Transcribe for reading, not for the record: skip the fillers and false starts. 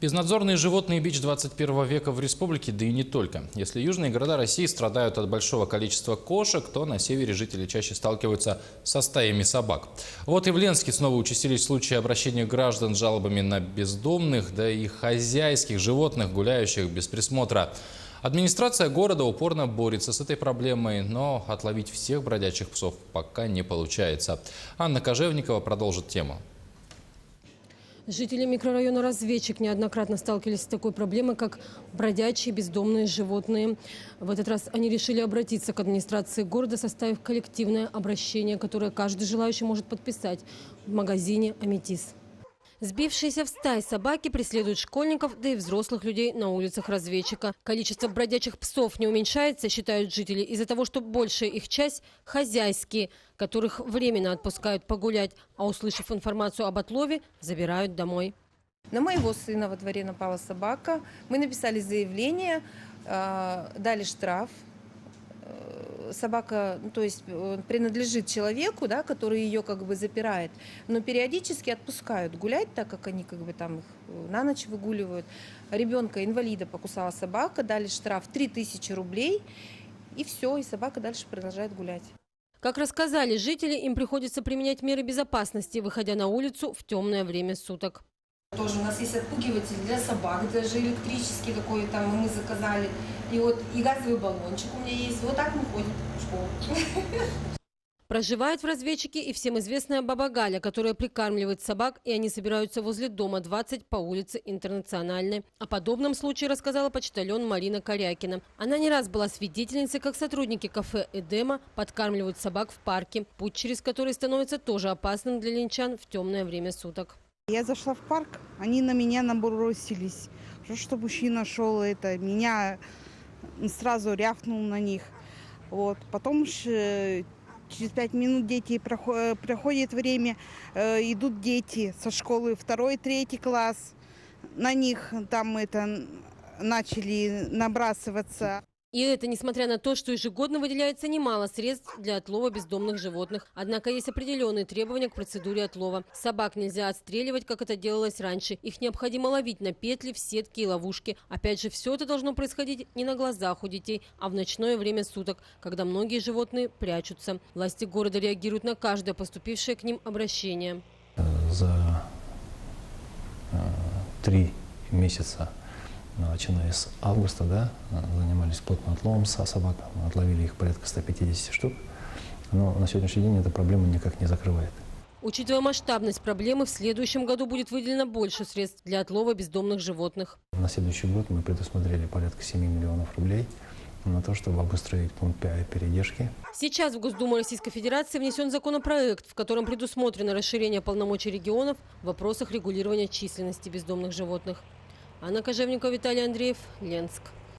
Безнадзорные животные – бич 21 века в республике, да и не только. Если южные города России страдают от большого количества кошек, то на севере жители чаще сталкиваются со стаями собак. Вот и в Ленске снова участились случаи обращения граждан с жалобами на бездомных, да и хозяйских животных, гуляющих без присмотра. Администрация города упорно борется с этой проблемой, но отловить всех бродячих псов пока не получается. Анна Кожевникова продолжит тему. Жители микрорайона Разведчик неоднократно сталкивались с такой проблемой, как бродячие бездомные животные. В этот раз они решили обратиться к администрации города, составив коллективное обращение, которое каждый желающий может подписать в магазине «Аметис». Сбившиеся в стаи собаки преследуют школьников, да и взрослых людей на улицах Разведчика. Количество бродячих псов не уменьшается, считают жители, из-за того, что большая их часть – хозяйские, которых временно отпускают погулять, а услышав информацию об отлове, забирают домой. На моего сына во дворе напала собака. Мы написали заявление, дали штраф. Собака, то есть принадлежит человеку, да, который ее как бы запирает, но периодически отпускают гулять, так как они как бы там их на ночь выгуливают. Ребенка инвалида покусала собака, дали штраф 3000 рублей, и все, и собака дальше продолжает гулять. Как рассказали жители, им приходится применять меры безопасности, выходя на улицу в темное время суток. Тоже у нас есть отпугиватель для собак, даже электрический такой, там мы заказали. И вот и газовый баллончик у меня есть. Вот так мы ходим в школу. Проживает в Разведчике и всем известная баба Галя, которая прикармливает собак, и они собираются возле дома 20 по улице Интернациональной. О подобном случае рассказала почтальон Марина Корякина. Она не раз была свидетельницей, как сотрудники кафе «Эдема» подкармливают собак в парке, путь через который становится тоже опасным для ленчан в темное время суток. Я зашла в парк, они на меня набросились. Что мужчина шел, меня сразу рявкнул на них. Вот. Потом через 5 минут дети проходит время, идут дети со школы 2-3 класс. На них там начали набрасываться. И это несмотря на то, что ежегодно выделяется немало средств для отлова бездомных животных. Однако есть определенные требования к процедуре отлова. Собак нельзя отстреливать, как это делалось раньше. Их необходимо ловить на петли, в сетки и ловушки. Опять же, все это должно происходить не на глазах у детей, а в ночное время суток, когда многие животные прячутся. Власти города реагируют на каждое поступившее к ним обращение. За 3 месяца, начиная с августа, занимались плотным отловом собак, отловили их порядка 150 штук, но на сегодняшний день эта проблема никак не закрывает. Учитывая масштабность проблемы, в следующем году будет выделено больше средств для отлова бездомных животных. На следующий год мы предусмотрели порядка 7 миллионов рублей на то, чтобы обустроить пункт передержки. Сейчас в Госдуму Российской Федерации внесен законопроект, в котором предусмотрено расширение полномочий регионов в вопросах регулирования численности бездомных животных. Анна Кожевникова, Виталий Андреев, Ленск.